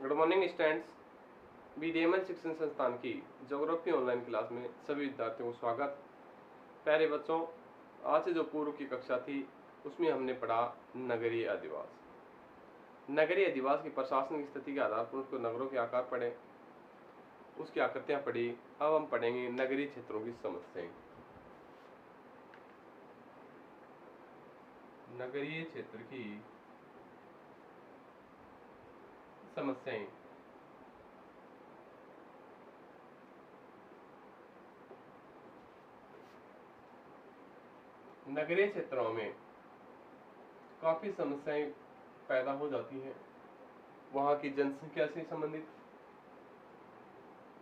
Good morning students. बीडीएमएल शिक्षण संस्थान की ज्योग्राफी ऑनलाइन क्लास में सभी विद्यार्थियों को स्वागत। प्यारे बच्चों, आज से जो पूर्व की कक्षा थी उसमें हमने पढ़ा नगरीय अधिवास। नगरीय अधिवास की प्रशासनिक स्थिति के आधार पर उसको नगरों के आकार पढ़े, उसकी आकृतियां पढ़ी। अब हम पढ़ेंगे नगरीय क्षेत्रों की समस्याएं। नगरीय क्षेत्र की समस्याएं। नगरीय क्षेत्रों में काफी समस्याएं पैदा हो जाती हैं। वहां की जनसंख्या से संबंधित,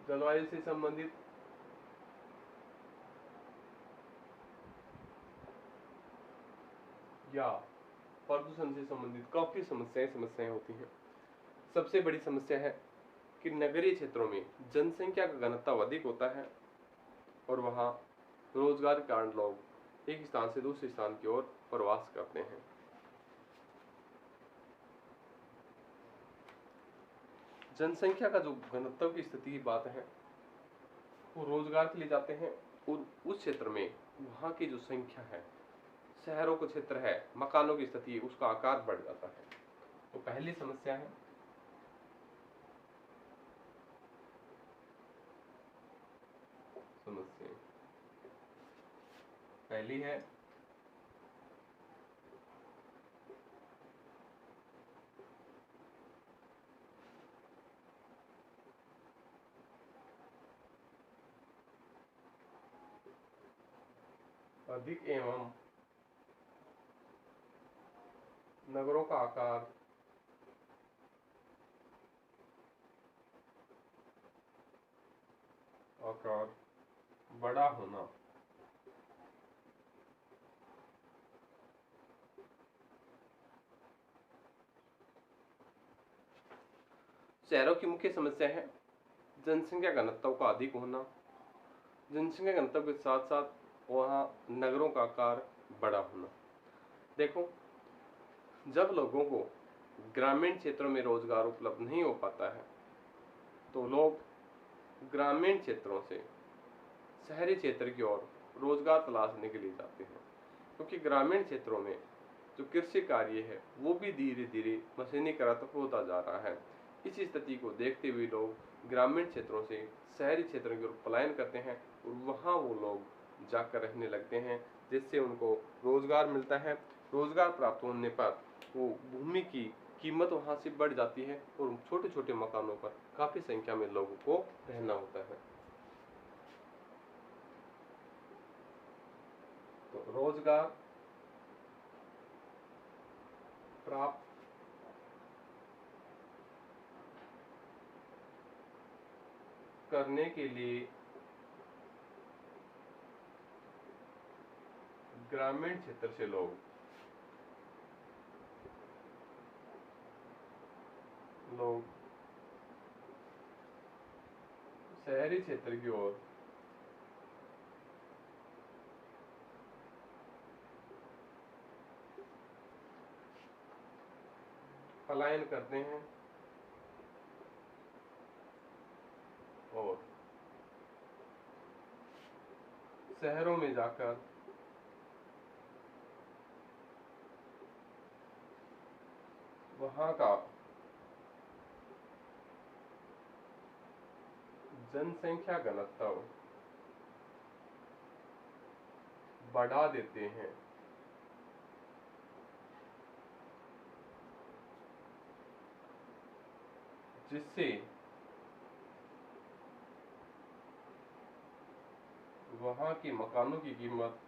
जलवायु से संबंधित, या प्रदूषण से संबंधित काफी समस्याएं होती हैं। सबसे बड़ी समस्या है कि नगरीय क्षेत्रों में जनसंख्या का घनत्व अधिक होता है और वहां रोजगार के कारण लोग एक स्थान से दूसरे स्थान की ओर प्रवास करते हैं। जनसंख्या का जो घनत्व की स्थिति की बात है, वो रोजगार के लिए जाते हैं और उस क्षेत्र में वहां की जो संख्या है, शहरों का क्षेत्र है, मकानों की स्थिति, उसका आकार बढ़ जाता है। तो पहली समस्या है पहली है अधिक एवं नगरों का आकार बड़ा होना। शहरों की मुख्य समस्या है जनसंख्या घनत्व का अधिक होना। जनसंख्या घनत्व के साथ साथ वहाँ नगरों का आकार बड़ा होना। देखो, जब लोगों को ग्रामीण क्षेत्रों में रोजगार उपलब्ध नहीं हो पाता है तो लोग ग्रामीण क्षेत्रों से शहरी क्षेत्र की ओर रोजगार तलाशने के लिए जाते हैं, क्योंकि ग्रामीण क्षेत्रों में जो कृषि कार्य है वो भी धीरे धीरे मशीनीकृत होता जा रहा है। इस स्थिति को देखते हुए लोग ग्रामीण क्षेत्रों से शहरी क्षेत्रों की ओर पलायन करते हैं और वहाँ वो लोग जाकर रहने लगते हैं, जिससे उनको रोजगार मिलता है। रोजगार प्राप्त होने पर वो भूमि की कीमत वहाँ से बढ़ जाती है और छोटे छोटे मकानों पर काफी संख्या में लोगों को रहना होता है। तो रोजगार प्राप्त करने के लिए ग्रामीण क्षेत्र से लोग शहरी क्षेत्र की ओर पलायन करते हैं और शहरों में जाकर वहां का जनसंख्या घनत्व बढ़ा देते हैं, जिससे वहां की मकानों की कीमत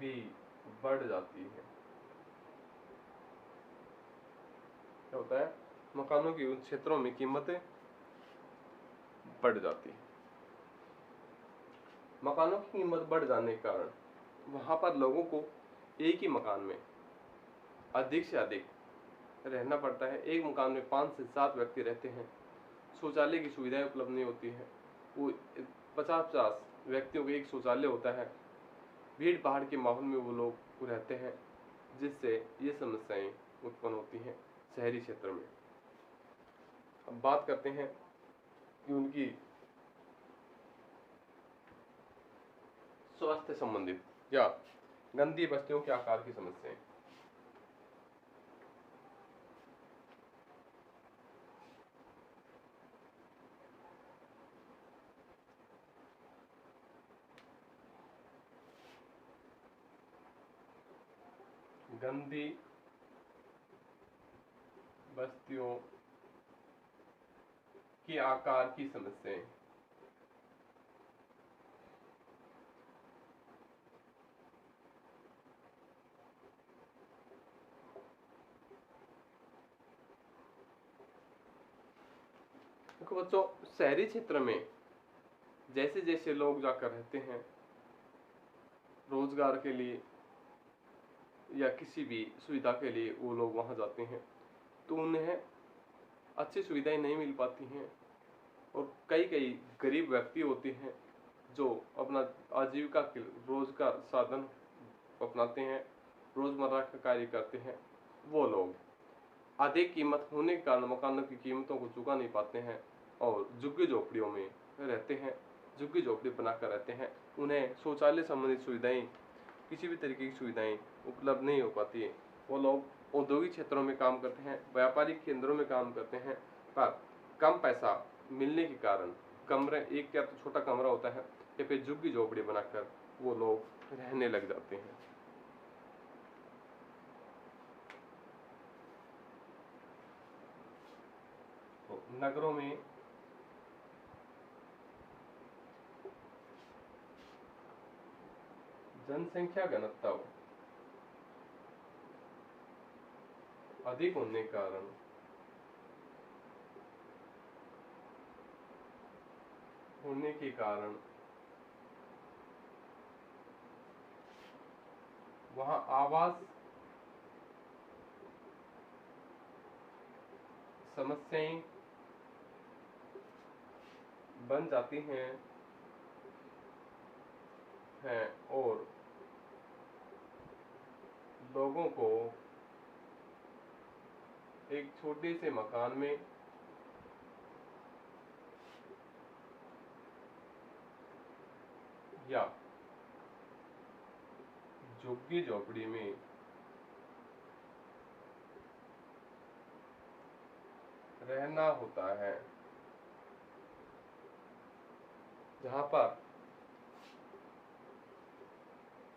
भी बढ़ जाती है। क्या होता है? मकानों की उन क्षेत्रों में कीमतें बढ़ जाती है। मकानों की कीमत बढ़ जाने के कारण वहां पर लोगों को एक ही मकान में अधिक से अधिक रहना पड़ता है। एक मकान में 5 से 7 व्यक्ति रहते हैं। शौचालय की सुविधाएं उपलब्ध नहीं होती है। वो 50-50 व्यक्तियों का एक शौचालय होता है, भीड़ भाड़ के माहौल में वो लोग रहते हैं, जिससे ये समस्याएं उत्पन्न होती हैं शहरी क्षेत्र में। अब बात करते हैं कि उनकी स्वास्थ्य संबंधित या गंदी बस्तियों के आकार की समस्याएं। गंदी बस्तियों के आकार की समस्याएं। देखो बच्चों, शहरी क्षेत्र में जैसे जैसे लोग जाकर रहते हैं रोजगार के लिए या किसी भी सुविधा के लिए, वो लोग वहां जाते हैं तो उन्हें अच्छी सुविधाएं नहीं मिल पाती हैं। और कई कई गरीब व्यक्ति होते हैं जो अपना आजीविका के रोजगार साधन अपनाते हैं, रोजमर्रा का कार्य करते हैं। वो लोग अधिक कीमत होने के कारण मकानों की कीमतों को चुका नहीं पाते हैं और झुग्गी झोपड़ियों में रहते हैं, झुग्गी झोपड़ी बनाकर रहते हैं। उन्हें शौचालय संबंधित सुविधाएं, किसी भी तरीके की सुविधाएं उपलब्ध नहीं हो पाती है। वो लोग औद्योगिक क्षेत्रों में काम करते हैं, व्यापारिक केंद्रों में काम करते हैं, पर कम पैसा मिलने के कारण कमरे, एक या तो छोटा कमरा होता है या फिर झुग्गी झोपड़ी बनाकर वो लोग रहने लग जाते हैं। तो नगरों में जनसंख्या घनत्व अधिक होने के कारण वहां आवास समस्याएं बन जाती हैं और लोगों को एक छोटे से मकान में या झुग्गी झोपड़ी में रहना होता है, जहां पर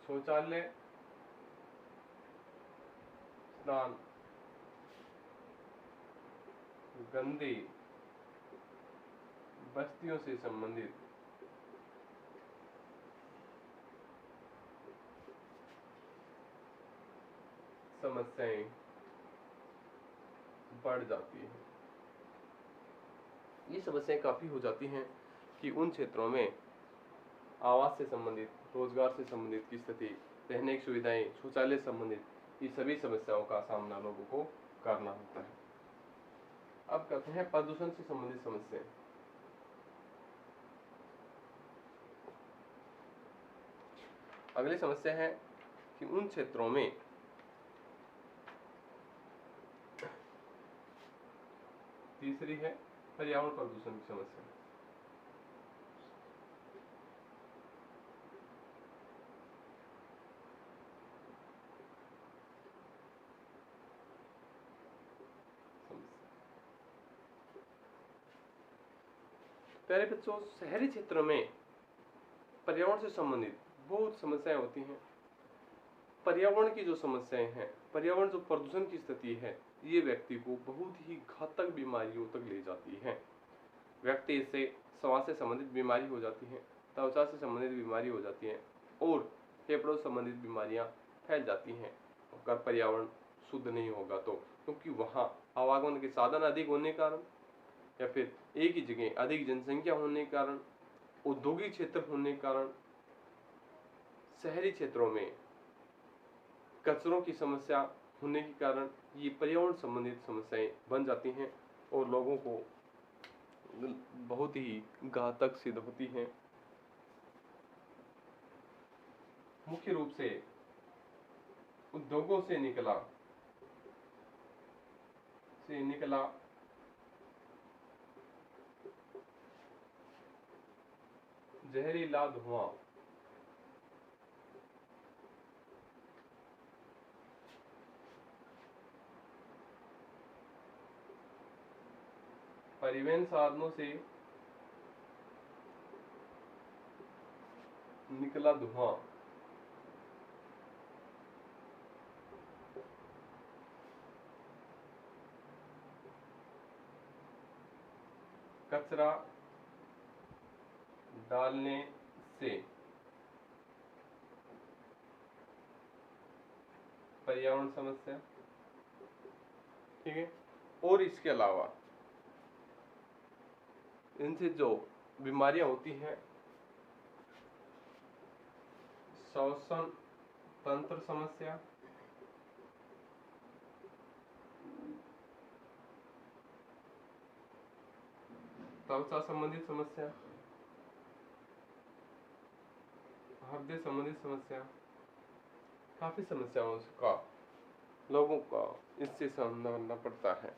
शौचालय, स्नान, गंदी बस्तियों से संबंधित समस्याएं बढ़ जाती हैं। ये समस्याएं काफी हो जाती हैं कि उन क्षेत्रों में आवास से संबंधित, रोजगार से संबंधित की स्थिति, रहने की सुविधाएं, शौचालय संबंधित, ये सभी समस्याओं का सामना लोगों को करना होता है। अब कहते हैं प्रदूषण से संबंधित समस्याएं। अगली समस्या है कि उन क्षेत्रों में तीसरी है पर्यावरण प्रदूषण की समस्या। प्यारे बच्चों, शहरी क्षेत्रों में पर्यावरण से संबंधित बहुत समस्याएं होती हैं। पर्यावरण की जो समस्याएं हैं, पर्यावरण जो प्रदूषण की स्थिति है, ये व्यक्ति को बहुत ही घातक बीमारियों तक ले जाती है। व्यक्ति से श्वास से संबंधित बीमारी हो जाती है, त्वचा से संबंधित बीमारी हो जाती है और फेफड़ों से संबंधित बीमारियां फैल जाती हैं अगर पर्यावरण शुद्ध नहीं होगा तो। क्योंकि वहाँ आवागमन के साधन अधिक होने के कारण या फिर एक ही जगह अधिक जनसंख्या होने के कारण, औद्योगिक क्षेत्र होने के कारण शहरी क्षेत्रों में कचरों की समस्या होने के कारण ये पर्यावरण संबंधित समस्याएं बन जाती हैं और लोगों को बहुत ही घातक सिद्ध होती हैं। मुख्य रूप से उद्योगों से निकला जहरीला धुआं परिवहन साधनों से निकला धुआं कचरा डालने से पर्यावरण समस्या। ठीक है। और इसके अलावा इनसे जो बीमारियां होती हैं, श्वसन तंत्र समस्या, त्वचा संबंधित समस्या, हृदय संबंधित समस्या, काफी समस्याओं का लोगों का इससे सामना करना पड़ता है।